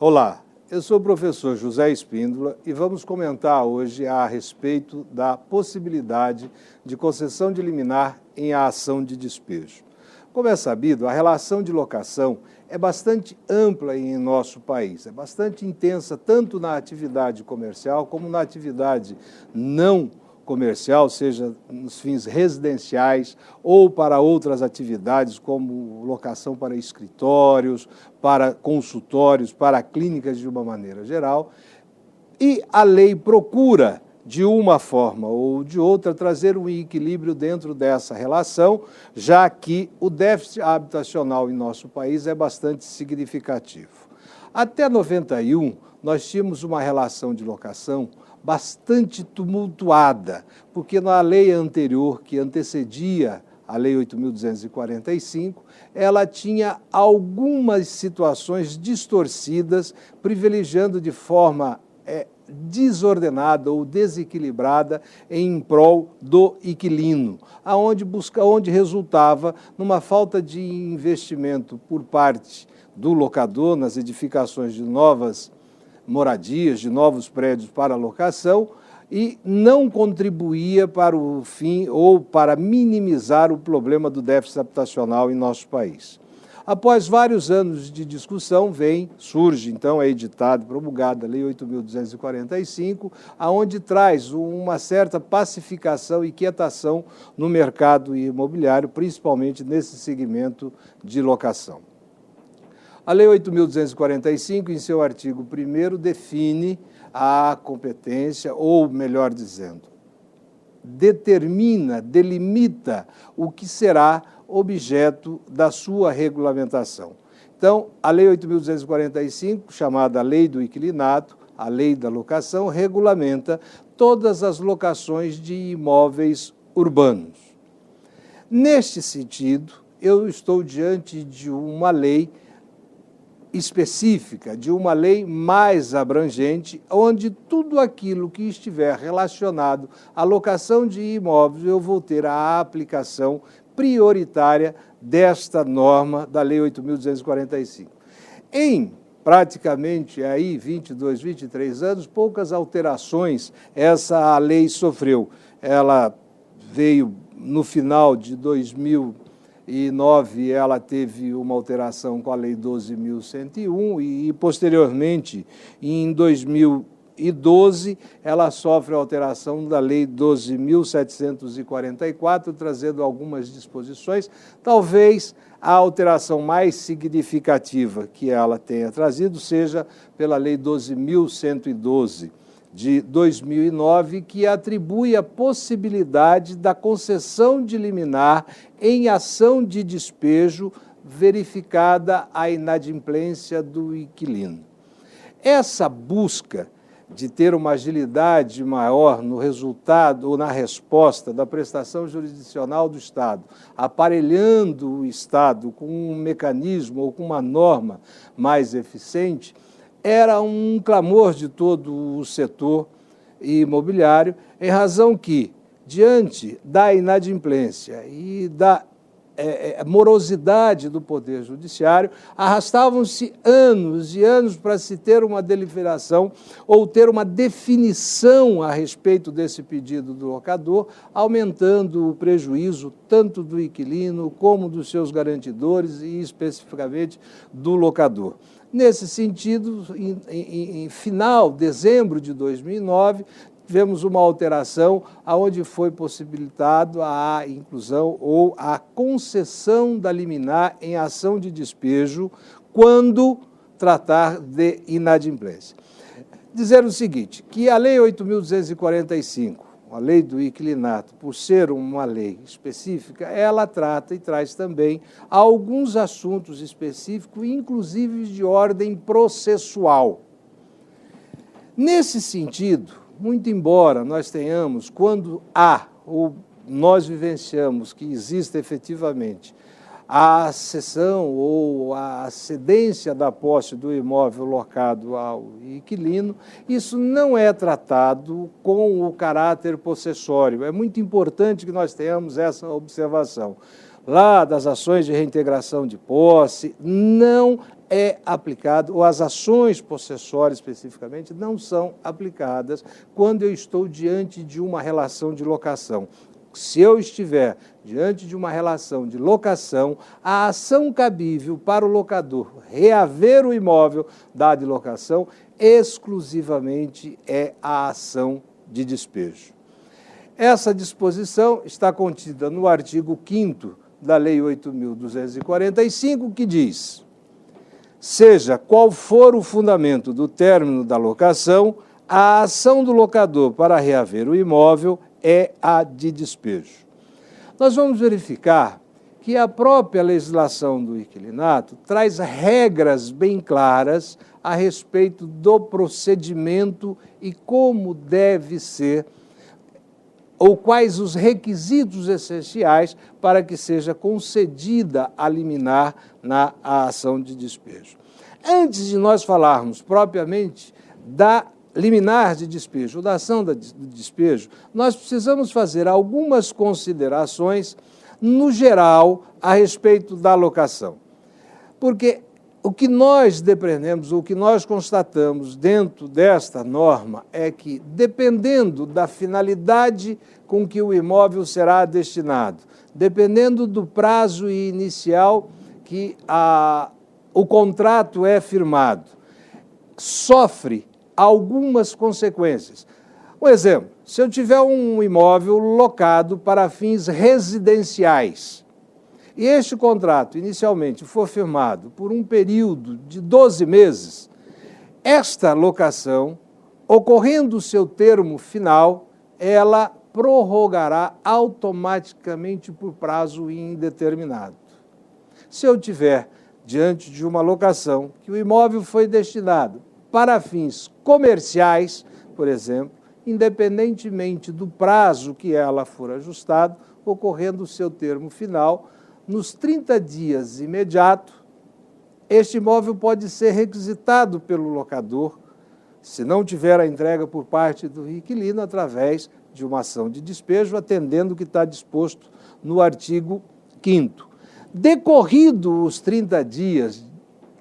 Olá, eu sou o professor José Espíndola e vamos comentar hoje a respeito da possibilidade de concessão de liminar em ação de despejo. Como é sabido, a relação de locação é bastante ampla em nosso país, é bastante intensa tanto na atividade comercial como na atividade não comercial, seja nos fins residenciais ou para outras atividades como locação para escritórios, para consultórios, para clínicas de uma maneira geral. E a lei procura, de uma forma ou de outra, trazer um equilíbrio dentro dessa relação, já que o déficit habitacional em nosso país é bastante significativo. Até 91, nós tínhamos uma relação de locação bastante tumultuada, porque na lei anterior, que antecedia a Lei 8.245, ela tinha algumas situações distorcidas, privilegiando de forma desordenada ou desequilibrada em prol do inquilino, onde resultava numa falta de investimento por parte do locador nas edificações de novas moradias, de novos prédios para locação, e não contribuía para o fim ou para minimizar o problema do déficit habitacional em nosso país. Após vários anos de discussão, surge então, é editada e promulgada a Lei 8.245, aonde traz uma certa pacificação e quietação no mercado imobiliário, principalmente nesse segmento de locação. A Lei 8.245, em seu artigo 1º, define a competência, ou melhor dizendo, delimita o que será objeto da sua regulamentação. Então, a Lei 8.245, chamada Lei do Inquilinato, a Lei da Locação, regulamenta todas as locações de imóveis urbanos. Neste sentido, eu estou diante de uma lei específica, de uma lei mais abrangente, onde tudo aquilo que estiver relacionado à locação de imóveis, eu vou ter a aplicação prioritária desta norma da Lei 8.245. Em praticamente 22, 23 anos, poucas alterações essa lei sofreu. Ela veio no final de 2009, ela teve uma alteração com a Lei 12.101 e, posteriormente, em 2012, ela sofre a alteração da Lei 12.744, trazendo algumas disposições. Talvez a alteração mais significativa que ela tenha trazido seja pela Lei 12.112, de 2009, que atribui a possibilidade da concessão de liminar em ação de despejo verificada a inadimplência do inquilino. Essa busca de ter uma agilidade maior no resultado ou na resposta da prestação jurisdicional do Estado, aparelhando o Estado com um mecanismo ou com uma norma mais eficiente, era um clamor de todo o setor imobiliário, em razão que, diante da inadimplência e da morosidade do Poder Judiciário, arrastavam-se anos e anos para se ter uma deliberação ou ter uma definição a respeito desse pedido do locador, aumentando o prejuízo tanto do inquilino como dos seus garantidores e, especificamente, do locador. Nesse sentido, em final de dezembro de 2009, tivemos uma alteração onde foi possibilitado a inclusão ou a concessão da liminar em ação de despejo quando tratar de inadimplência. Dizer o seguinte, que a Lei 8.245, a Lei do Inquilinato, por ser uma lei específica, ela trata e traz também alguns assuntos específicos, inclusive de ordem processual. Nesse sentido, muito embora nós tenhamos, quando ou nós vivenciamos que existe efetivamente a cessão ou a cedência da posse do imóvel locado ao inquilino, isso não é tratado com o caráter possessório. É muito importante que nós tenhamos essa observação. Lá das ações de reintegração de posse, não é aplicado, ou as ações possessórias especificamente, não são aplicadas quando eu estou diante de uma relação de locação. Se eu estiver diante de uma relação de locação, a ação cabível para o locador reaver o imóvel dado em locação exclusivamente é a ação de despejo. Essa disposição está contida no artigo 5º da Lei 8.245, que diz: seja qual for o fundamento do término da locação, a ação do locador para reaver o imóvel é a de despejo. Nós vamos verificar que a própria legislação do inquilinato traz regras bem claras a respeito do procedimento e como deve ser, ou quais os requisitos essenciais para que seja concedida a liminar na ação de despejo. Antes de nós falarmos propriamente da liminar de despejo, da ação de despejo, nós precisamos fazer algumas considerações, no geral, a respeito da locação. Porque o que nós depreendemos, o que nós constatamos dentro desta norma é que, dependendo da finalidade com que o imóvel será destinado, dependendo do prazo inicial que o contrato é firmado, sofre algumas consequências. Um exemplo, se eu tiver um imóvel locado para fins residenciais e este contrato inicialmente for firmado por um período de 12 meses, esta locação, ocorrendo o seu termo final, ela prorrogará automaticamente por prazo indeterminado. Se eu tiver diante de uma locação que o imóvel foi destinado para fins comerciais, por exemplo, independentemente do prazo que ela for ajustado, ocorrendo o seu termo final, nos 30 dias imediatos, este imóvel pode ser requisitado pelo locador, se não tiver a entrega por parte do inquilino, através de uma ação de despejo, atendendo o que está disposto no artigo 5º. Decorrido os 30 dias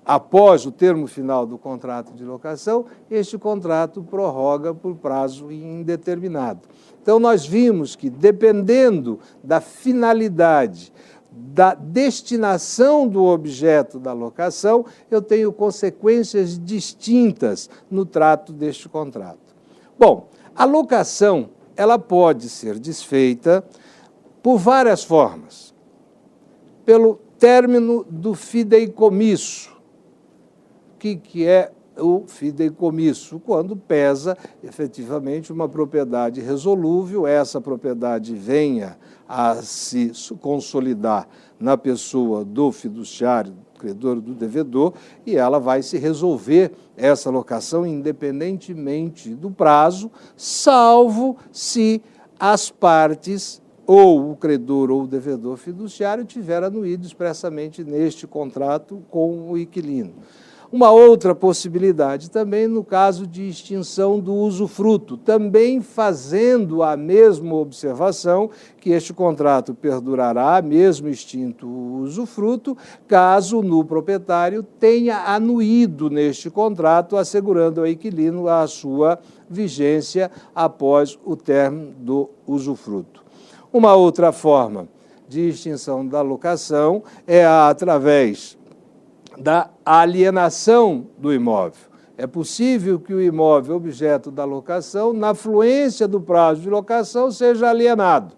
após o termo final do contrato de locação, este contrato prorroga por prazo indeterminado. Então, nós vimos que, dependendo da finalidade, da destinação do objeto da locação, eu tenho consequências distintas no trato deste contrato. Bom, a locação, ela pode ser desfeita por várias formas. Pelo término do fideicomisso. O que é o fideicomisso? Quando pesa efetivamente uma propriedade resolúvel, essa propriedade venha a se consolidar na pessoa do fiduciário, do credor, do devedor, e ela vai se resolver essa locação independentemente do prazo, salvo se as partes, ou o credor ou o devedor fiduciário, tiver anuído expressamente neste contrato com o inquilino. Uma outra possibilidade também no caso de extinção do usufruto, também fazendo a mesma observação que este contrato perdurará, mesmo extinto o usufruto, caso o proprietário tenha anuído neste contrato, assegurando ao inquilino a sua vigência após o término do usufruto. Uma outra forma de extinção da locação é através da alienação do imóvel. É possível que o imóvel objeto da locação, na fluência do prazo de locação, seja alienado.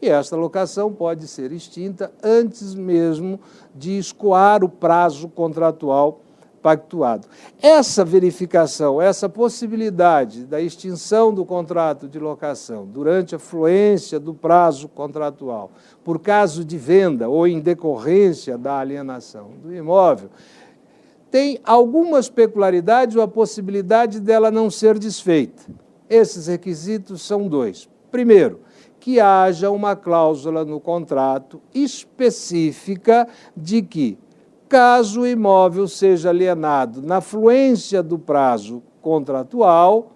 E esta locação pode ser extinta antes mesmo de escoar o prazo contratual pactuado. Essa verificação, essa possibilidade da extinção do contrato de locação durante a fluência do prazo contratual, por caso de venda ou em decorrência da alienação do imóvel, tem algumas peculiaridades ou a possibilidade dela não ser desfeita. Esses requisitos são dois. Primeiro, que haja uma cláusula no contrato específica de que, caso o imóvel seja alienado na fluência do prazo contratual,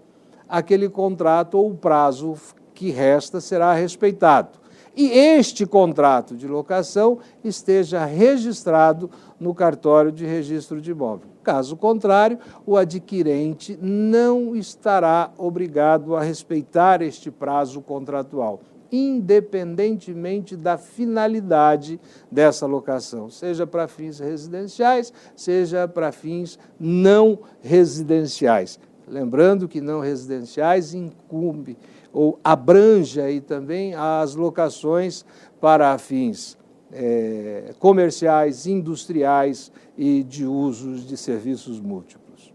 aquele contrato ou o prazo que resta será respeitado. e este contrato de locação esteja registrado no cartório de registro de imóvel. Caso contrário, o adquirente não estará obrigado a respeitar este prazo contratual, independentemente da finalidade dessa locação, seja para fins residenciais, seja para fins não residenciais. Lembrando que não residenciais incumbe ou abrange aí também as locações para fins comerciais, industriais e de usos de serviços múltiplos.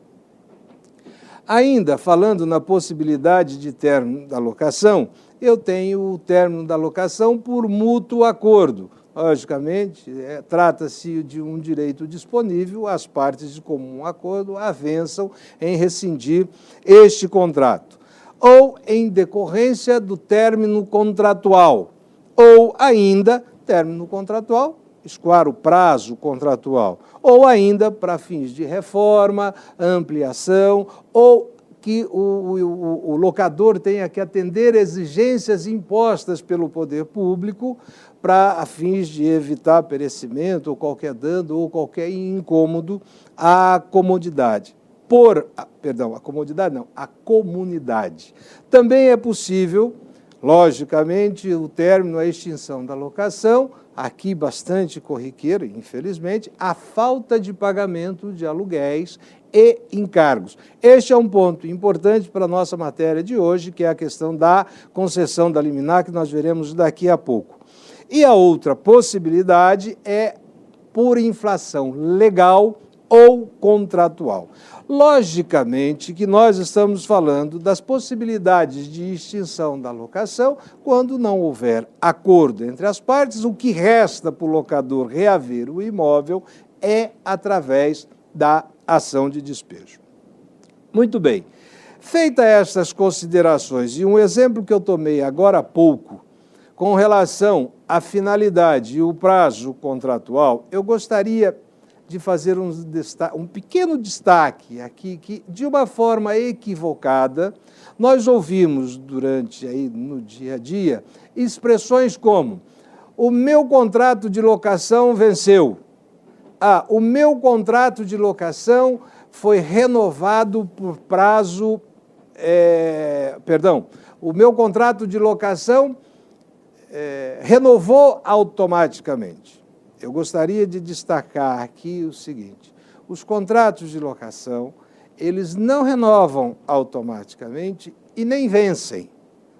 Ainda falando na possibilidade de término da locação, eu tenho o término da locação por mútuo acordo. Logicamente, trata-se de um direito disponível, as partes de comum acordo avançam em rescindir este contrato, ou em decorrência do término contratual, ou ainda, término contratual, escoar o prazo contratual, ou ainda para fins de reforma, ampliação, ou que o locador tenha que atender exigências impostas pelo poder público para fins de evitar perecimento ou qualquer dano ou qualquer incômodo à comodidade. À comunidade. Também é possível, logicamente, o término, a extinção da locação, aqui bastante corriqueiro, infelizmente, a falta de pagamento de aluguéis e encargos. Este é um ponto importante para a nossa matéria de hoje, que é a questão da concessão da liminar, que nós veremos daqui a pouco. E a outra possibilidade é por inflação legal ou contratual. Logicamente que nós estamos falando das possibilidades de extinção da locação quando não houver acordo entre as partes, o que resta para o locador reaver o imóvel é através da ação de despejo. Muito bem. Feitas estas considerações e um exemplo que eu tomei agora há pouco, com relação à finalidade e o prazo contratual, eu gostaria de fazer um pequeno destaque aqui, que de uma forma equivocada, nós ouvimos no dia a dia, expressões como: o meu contrato de locação venceu, o meu contrato de locação foi renovado por prazo, o meu contrato de locação renovou automaticamente. Eu gostaria de destacar aqui o seguinte: os contratos de locação, eles não renovam automaticamente e nem vencem.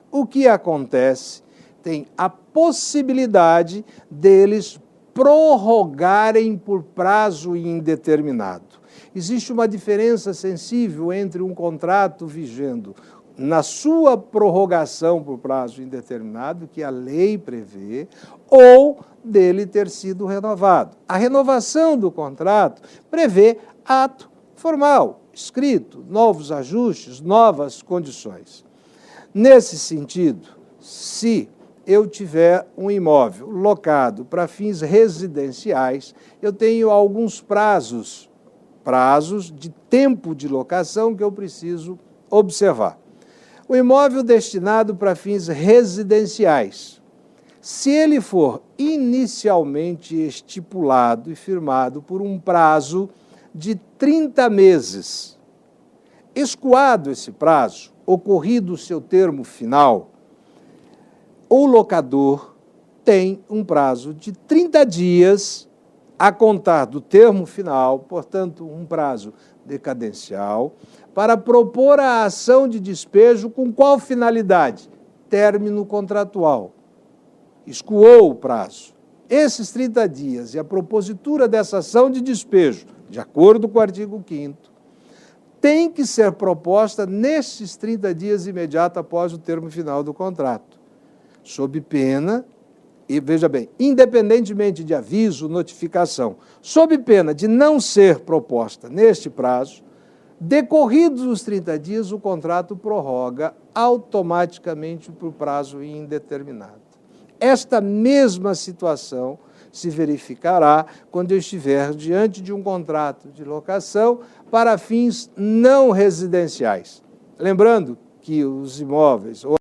O que acontece? Tem a possibilidade deles prorrogarem por prazo indeterminado. Existe uma diferença sensível entre um contrato vigendo na sua prorrogação por prazo indeterminado, que a lei prevê, ou dele ter sido renovado. A renovação do contrato prevê ato formal, escrito, novos ajustes, novas condições. Nesse sentido, se eu tiver um imóvel locado para fins residenciais, eu tenho alguns prazos de tempo de locação que eu preciso observar. O imóvel destinado para fins residenciais, se ele for inicialmente estipulado e firmado por um prazo de 30 meses, escoado esse prazo, ocorrido o seu termo final, o locador tem um prazo de 30 dias a contar do termo final, portanto, um prazo decadencial, para propor a ação de despejo com qual finalidade? Término contratual. Escoou o prazo. Esses 30 dias e a propositura dessa ação de despejo, de acordo com o artigo 5º, tem que ser proposta nesses 30 dias imediatos após o termo final do contrato, sob pena, e veja bem, independentemente de aviso, notificação, sob pena de não ser proposta neste prazo, decorridos os 30 dias, o contrato prorroga automaticamente por prazo indeterminado. Esta mesma situação se verificará quando eu estiver diante de um contrato de locação para fins não residenciais. Lembrando que os imóveis